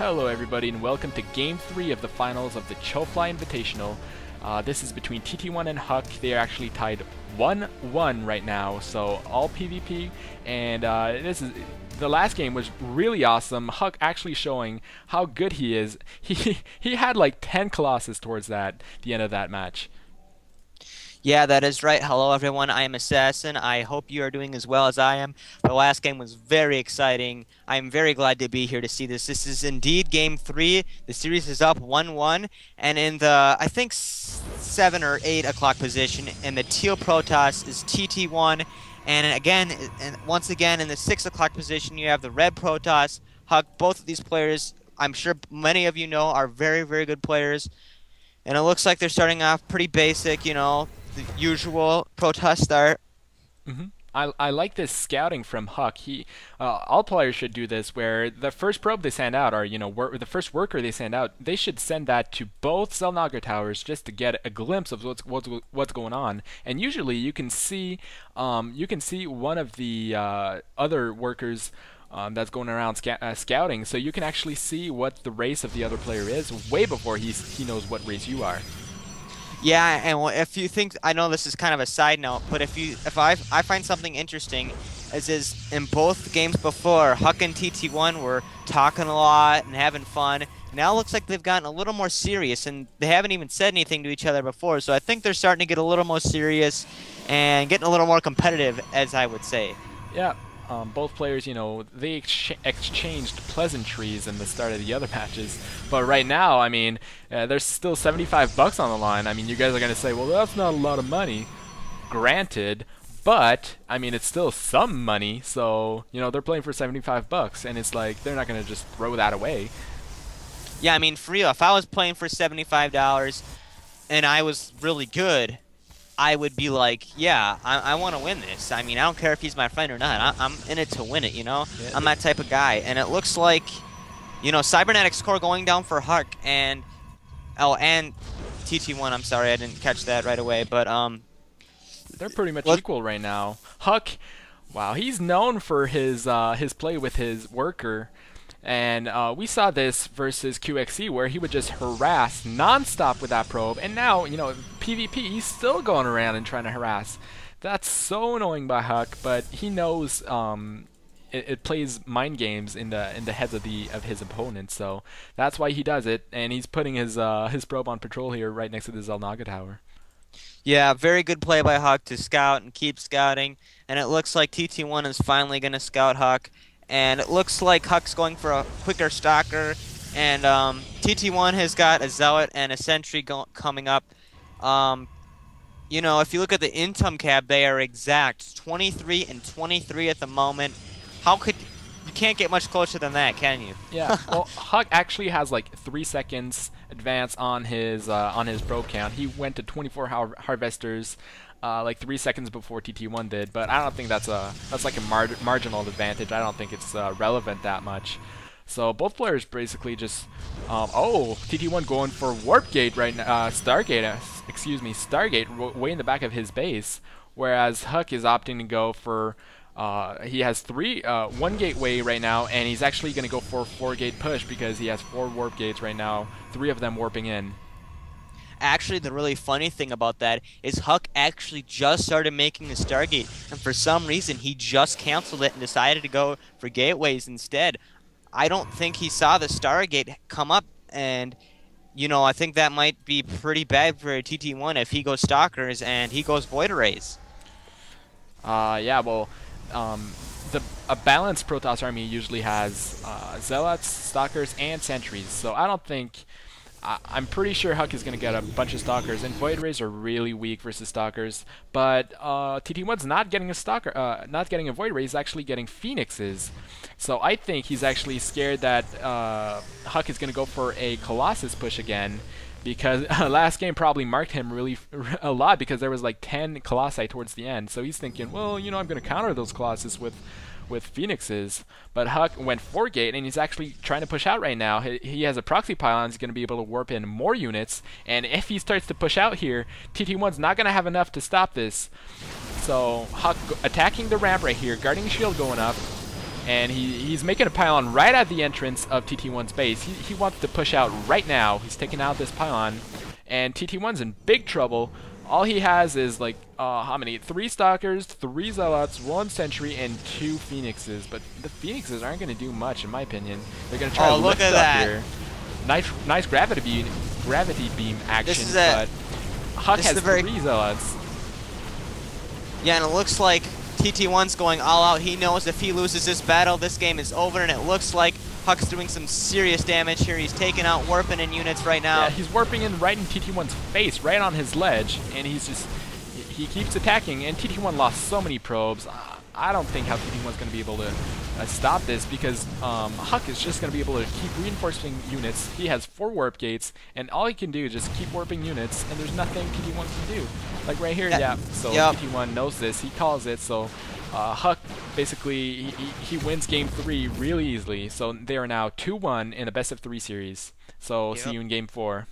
Hello everybody and welcome to Game 3 of the finals of the Chofly Invitational. This is between TTOne and HuK. They are actually tied 1-1 right now, so all PvP, and the last game was really awesome. HuK actually showing how good he is. He had like 10 Colossus towards the end of that match. Yeah, that is right. Hello, everyone. I am Assassin. I hope you are doing as well as I am. The last game was very exciting. I am very glad to be here to see this. This is indeed Game 3. The series is up 1-1, and in the, I think, 7 or 8 o'clock position, in the teal Protoss is TTOne, and once again, in the 6 o'clock position, you have the red Protoss, HuK. Both of these players, I'm sure many of you know, are very, very good players. And it looks like they're starting off pretty basic, you know, the usual Protoss start. I like this scouting from HuK. All players should do this, where the first probe they send out, or the first worker they send out, they should send that to both Zelnaga towers just to get a glimpse of what's going on. And usually you can see one of the other workers that's going around scouting, so you can actually see what the race of the other player is way before he knows what race you are. Yeah, and if you think, I know this is kind of a side note, but if I find something interesting, is in both games before, HuK and TTOne were talking a lot and having fun. Now it looks like they've gotten a little more serious, and they haven't even said anything to each other before, so I think they're starting to get a little more serious and getting a little more competitive, as I would say. Yeah. Both players, they exchanged pleasantries in the start of the other matches, but right now, I mean, there's still 75 bucks on the line. I mean, you guys are going to say, well, that's not a lot of money. Granted, but, I mean, it's still some money, so, they're playing for 75 bucks, and it's like, they're not going to just throw that away. Yeah, I mean, for real, if I was playing for $75 and I was really good, I would be like, yeah, I want to win this. I mean, I don't care if he's my friend or not. I'm in it to win it, Yeah. I'm that type of guy. And it looks like, Cybernetic score going down for HuK and TT1. I'm sorry, I didn't catch that right away. But they're pretty much equal right now. HuK, wow, he's known for his play with his worker. And we saw this versus QXE, where he would just harass non-stop with that probe, and now, PvP, he's still going around and trying to harass. That's so annoying by HuK, but he knows it plays mind games in the heads of his opponents, so that's why he does it, and he's putting his probe on patrol here right next to the Zelnaga tower. Yeah, very good play by HuK to scout and keep scouting, and it looks like TT1 is finally going to scout HuK. And it looks like HuK's going for a quicker stalker, and TT1 has got a Zealot and a Sentry coming up. If you look at the income cap, they are exact 23 and 23 at the moment. You can't get much closer than that, can you? Yeah. Well, HuK actually has like 3 seconds advance on his probe count. He went to 24 harvesters. Like 3 seconds before TT1 did, but I don't think that's like a marginal advantage. I don't think it's relevant that much. So both players basically just TT1 going for Warp Gate right now, Stargate way in the back of his base, whereas HuK is opting to go for he has 1 gateway right now, and he's actually going to go for a 4-gate push because he has 4 warp gates right now, 3 of them warping in. Actually, the really funny thing about that is HuK actually just started making the Stargate, and for some reason he just canceled it and decided to go for gateways instead. I don't think he saw the Stargate come up, and I think that might be pretty bad for TT1 if he goes Stalkers and he goes Void Arrays. Yeah, well, a balanced Protoss army usually has Zealots, Stalkers, and Sentries, so I don't think... I'm pretty sure HuK is going to get a bunch of Stalkers, and Void Rays are really weak versus Stalkers, but TT1's not getting a Stalker, not getting a Void Ray, he's actually getting Phoenixes. So I think he's actually scared that HuK is going to go for a Colossus push again, because last game probably marked him really a lot because there was like 10 Colossi towards the end, so he's thinking, well, I'm going to counter those Colossus with Phoenixes, but HuK went 4-gate, and he's actually trying to push out right now. He has a proxy pylon, he's going to be able to warp in more units, and if he starts to push out here, TT1's not going to have enough to stop this. So HuK attacking the ramp right here, guarding shield going up, and he's making a pylon right at the entrance of TT1's base. He wants to push out right now. He's taking out this pylon, and TT1's in big trouble. All he has is like how many? 3 stalkers, 3 zealots, 1 sentry, and 2 phoenixes. But the phoenixes aren't going to do much, in my opinion. They're going to try to lift up here. Nice gravity beam action, but HuK has 3 zealots. Yeah, and it looks like TT1's going all out. He knows if he loses this battle, this game is over, and it looks like HuK's doing some serious damage here. He's taking out warping in units right now. Yeah, he's warping in right in TT1's face, right on his ledge, and he keeps attacking, and TT1 lost so many probes. I don't think how TT1's going to be able to stop this, because HuK is just going to be able to keep reinforcing units. He has 4 warp gates, and all he can do is just keep warping units, and there's nothing TT1 can do. Like right here, yeah. So TT1 knows this. He calls it. So HuK basically he wins game 3 really easily. So they are now 2-1 in a best of 3 series. So see you in game 4.